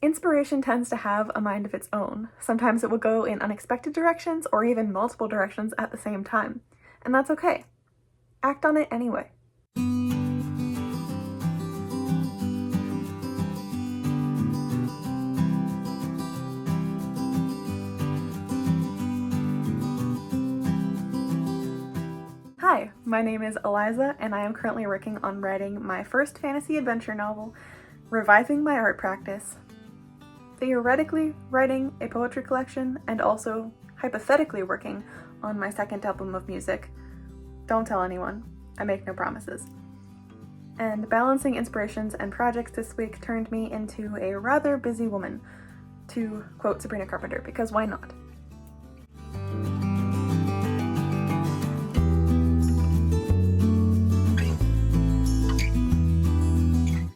Inspiration tends to have a mind of its own. Sometimes it will go in unexpected directions or even multiple directions at the same time. And that's okay. Act on it anyway. Hi, my name is Eliza, and I am currently working on writing my first fantasy adventure novel, reviving my art practice, theoretically writing a poetry collection, and also hypothetically working on my second album of music. Don't tell anyone, I make no promises. And balancing inspirations and projects this week turned me into a rather busy woman, to quote Sabrina Carpenter, because why not?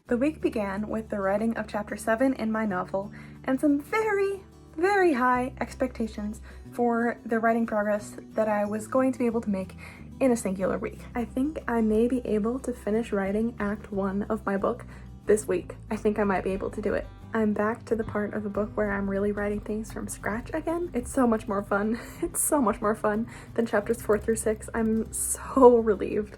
The week began with the writing of chapter 7 in my novel and some very high expectations for the writing progress that I was going to be able to make in a singular week. I think I may be able to finish writing Act 1 of my book this week. I think I might be able to do it. I'm back to the part of the book where I'm really writing things from scratch again. It's so much more fun. It's so much more fun than chapters 4 through 6. I'm so relieved.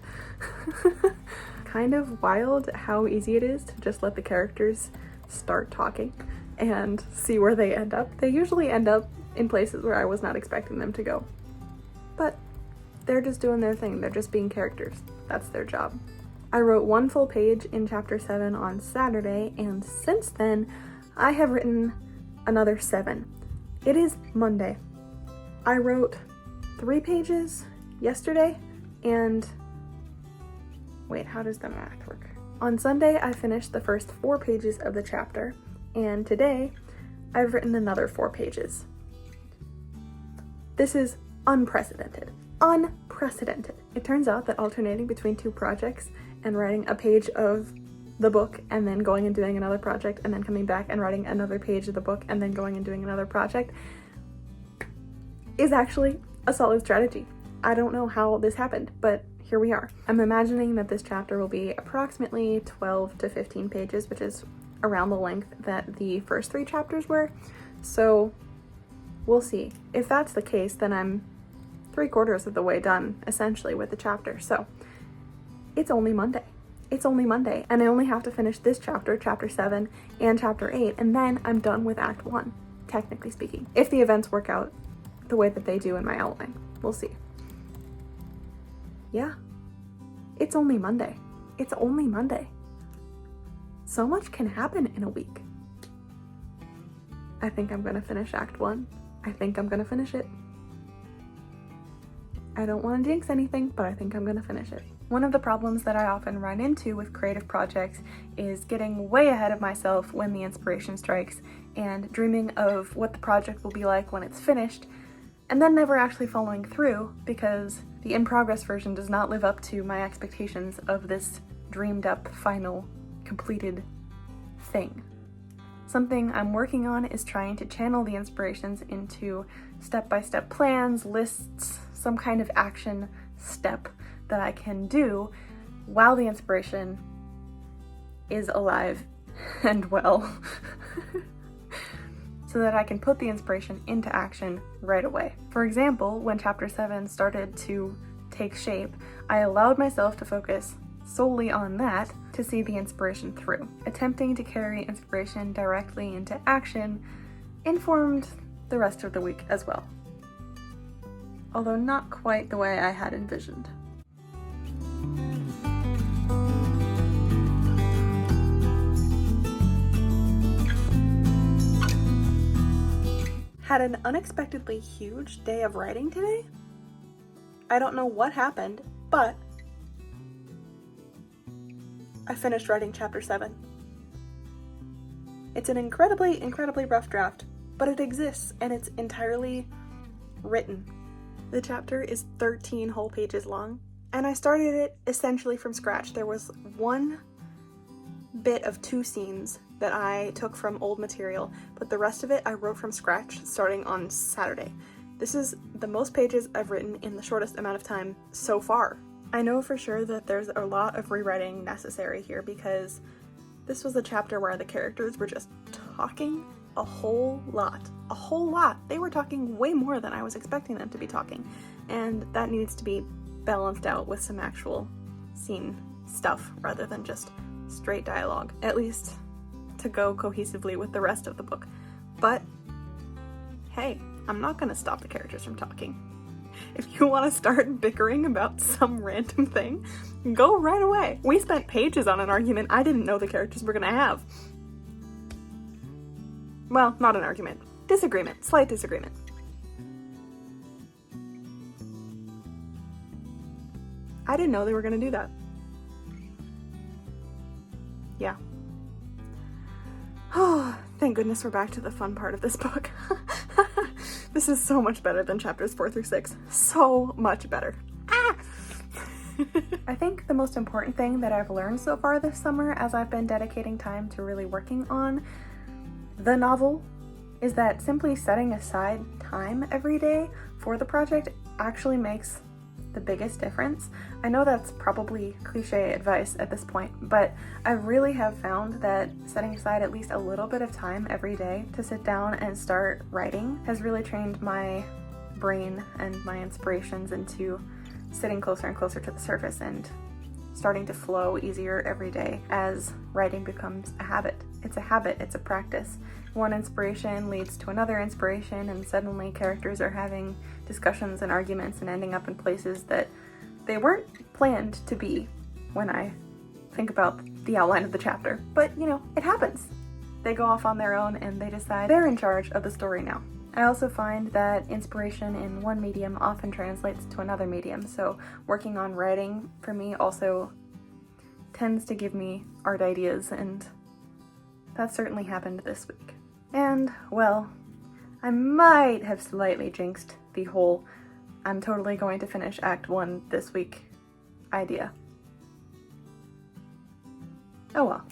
Kind of wild how easy it is to just let the characters start talking and see where they end up. They usually end up in places where I was not expecting them to go. But they're just doing their thing. They're just being characters. That's their job. I wrote one full page in chapter 7 on Saturday, and since then, I have written another 7. It is Monday. I wrote 3 pages yesterday, and wait, how does the math work? On Sunday, I finished the first 4 pages of the chapter, and today, I've written another 4 pages. This is unprecedented. Unprecedented. It turns out that alternating between 2 projects and writing a page of the book and then going and doing another project and then coming back and writing another page of the book and then going and doing another project is actually a solid strategy. I don't know how this happened, but here we are. I'm imagining that this chapter will be approximately 12 to 15 pages, which is around the length that the first 3 chapters were. So we'll see. If that's the case, then I'm 3/4 of the way done, essentially, with the chapter. So it's only Monday. It's only Monday, and I only have to finish this chapter, chapter 7, and chapter 8, and then I'm done with Act 1, technically speaking. If the events work out the way that they do in my outline. We'll see. Yeah, it's only Monday. It's only Monday. So much can happen in a week. I think I'm gonna finish Act 1. I think I'm gonna finish it. I don't want to jinx anything, but I think I'm gonna finish it. One of the problems that I often run into with creative projects is getting way ahead of myself when the inspiration strikes and dreaming of what the project will be like when it's finished, and then never actually following through because the in-progress version does not live up to my expectations of this dreamed-up, final, completed thing. Something I'm working on is trying to channel the inspirations into step-by-step plans, lists, some kind of action step that I can do while the inspiration is alive and well. So that I can put the inspiration into action right away. For example, when chapter 7 started to take shape, I allowed myself to focus solely on that to see the inspiration through. Attempting to carry inspiration directly into action informed the rest of the week as well. Although not quite the way I had envisioned. Had an unexpectedly huge day of writing today. I don't know what happened, but I finished writing chapter 7. It's an incredibly rough draft, but it exists and it's entirely written. The chapter is 13 whole pages long, and I started it essentially from scratch. There was one bit of 2 scenes that I took from old material, but the rest of it I wrote from scratch starting on Saturday. This is the most pages I've written in the shortest amount of time so far. I know for sure that there's a lot of rewriting necessary here because this was a chapter where the characters were just talking a whole lot. A whole lot. They were talking way more than I was expecting them to be talking, and that needs to be balanced out with some actual scene stuff rather than just straight dialogue, at least to go cohesively with the rest of the book. But hey, I'm not gonna stop the characters from talking. If you want to start bickering about some random thing, go right away. We spent pages on an argument I didn't know the characters were gonna have. Well, not an argument. Disagreement. Slight disagreement. I didn't know they were gonna do that. Yeah. Oh, thank goodness we're back to the fun part of this book. This is so much better than chapters 4 through 6. So much better. Ah! I think the most important thing that I've learned so far this summer as I've been dedicating time to really working on the novel is that simply setting aside time every day for the project actually makes the biggest difference. I know that's probably cliche advice at this point, but I really have found that setting aside at least a little bit of time every day to sit down and start writing has really trained my brain and my inspirations into sitting closer and closer to the surface and starting to flow easier every day as writing becomes a habit. It's a habit, it's a practice. One inspiration leads to another inspiration, and suddenly characters are having discussions and arguments and ending up in places that they weren't planned to be when I think about the outline of the chapter. But, you know, it happens. They go off on their own and they decide they're in charge of the story now. I also find that inspiration in one medium often translates to another medium, so working on writing for me also tends to give me art ideas, and that certainly happened this week. And, well, I might have slightly jinxed the whole I'm totally going to finish Act 1 this week idea. Oh well.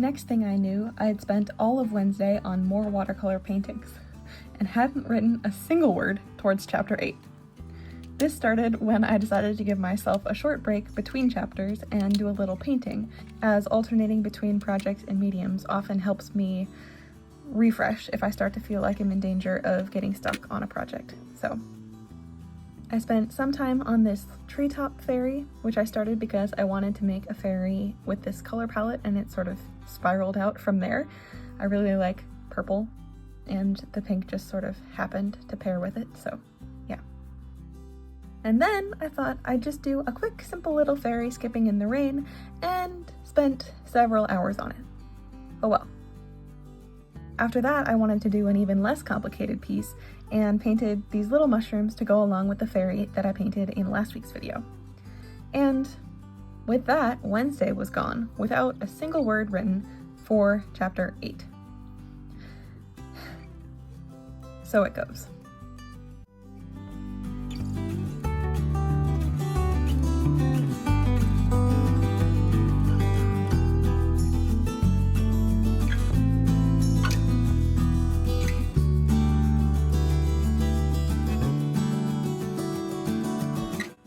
Next thing I knew, I had spent all of Wednesday on more watercolor paintings and hadn't written a single word towards chapter 8. This started when I decided to give myself a short break between chapters and do a little painting, as alternating between projects and mediums often helps me refresh if I start to feel like I'm in danger of getting stuck on a project. So I spent some time on this treetop fairy, which I started because I wanted to make a fairy with this color palette, and it sort of spiraled out from there. I really like purple, and the pink just sort of happened to pair with it, so yeah. And then I thought I'd just do a quick, simple little fairy skipping in the rain, and spent several hours on it. Oh well. After that, I wanted to do an even less complicated piece, and painted these little mushrooms to go along with the fairy that I painted in last week's video. And with that, Wednesday was gone, without a single word written for chapter 8. So it goes.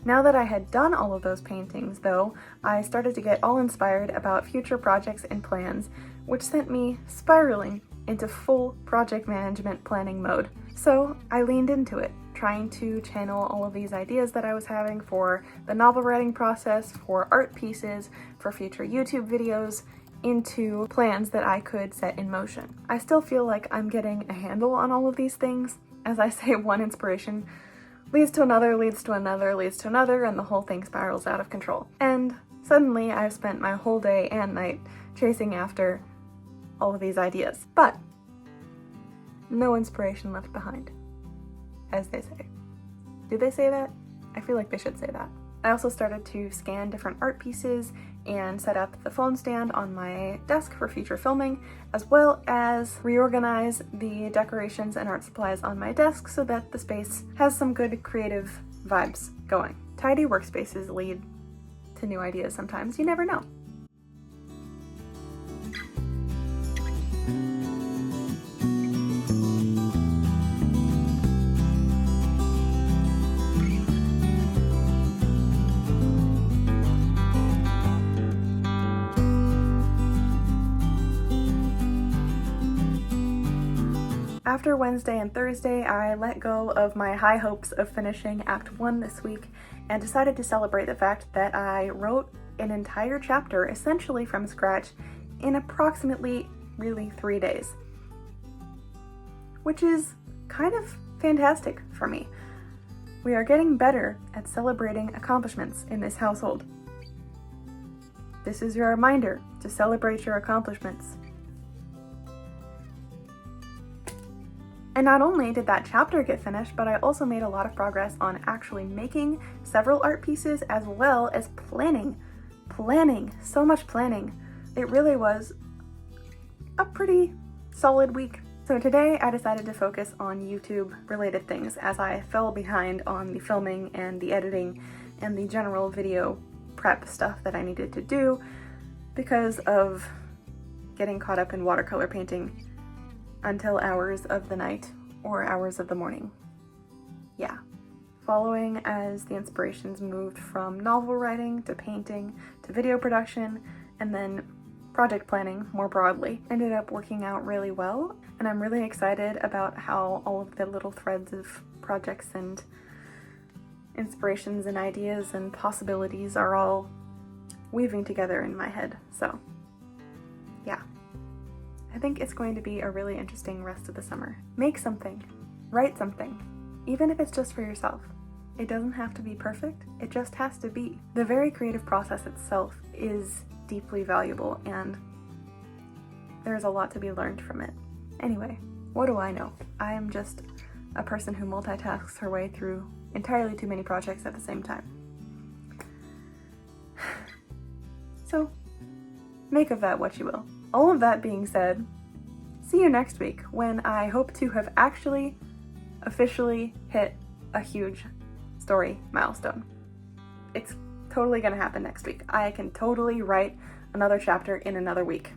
Now that I had done all of those paintings, though, I started to get all inspired about future projects and plans, which sent me spiraling into full project management planning mode. So I leaned into it, trying to channel all of these ideas that I was having for the novel writing process, for art pieces, for future YouTube videos, into plans that I could set in motion. I still feel like I'm getting a handle on all of these things. As I say, one inspiration leads to another, leads to another, leads to another, and the whole thing spirals out of control. And suddenly I've spent my whole day and night chasing after all of these ideas. But no inspiration left behind, as they say. Do they say that? I feel like they should say that. I also started to scan different art pieces and set up the phone stand on my desk for future filming, as well as reorganize the decorations and art supplies on my desk so that the space has some good creative vibes going. Tidy workspaces lead to new ideas sometimes, you never know. After Wednesday and Thursday, I let go of my high hopes of finishing Act 1 this week and decided to celebrate the fact that I wrote an entire chapter essentially from scratch in approximately really 3 days, which is kind of fantastic for me. We are getting better at celebrating accomplishments in this household. This is your reminder to celebrate your accomplishments. And not only did that chapter get finished, but I also made a lot of progress on actually making several art pieces as well as planning. So much planning. It really was a pretty solid week. So today I decided to focus on YouTube related things as I fell behind on the filming and the editing and the general video prep stuff that I needed to do because of getting caught up in watercolor painting until hours of the night or hours of the morning. Yeah. Following as the inspirations moved from novel writing to painting to video production and then project planning more broadly ended up working out really well, and I'm really excited about how all of the little threads of projects and inspirations and ideas and possibilities are all weaving together in my head. So yeah, I think it's going to be a really interesting rest of the summer. Make something, write something, even if it's just for yourself. It doesn't have to be perfect, it just has to be. The very creative process itself is deeply valuable, and there's a lot to be learned from it. Anyway, what do I know? I am just a person who multitasks her way through entirely too many projects at the same time. So, make of that what you will. All of that being said, see you next week when I hope to have actually officially hit a huge story milestone. It's totally gonna happen next week. I can totally write another chapter in another week.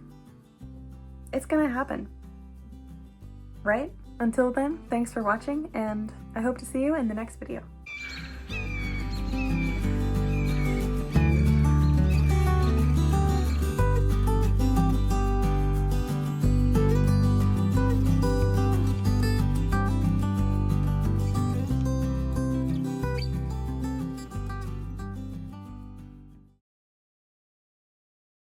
It's gonna happen. Right? Until then, thanks for watching, and I hope to see you in the next video.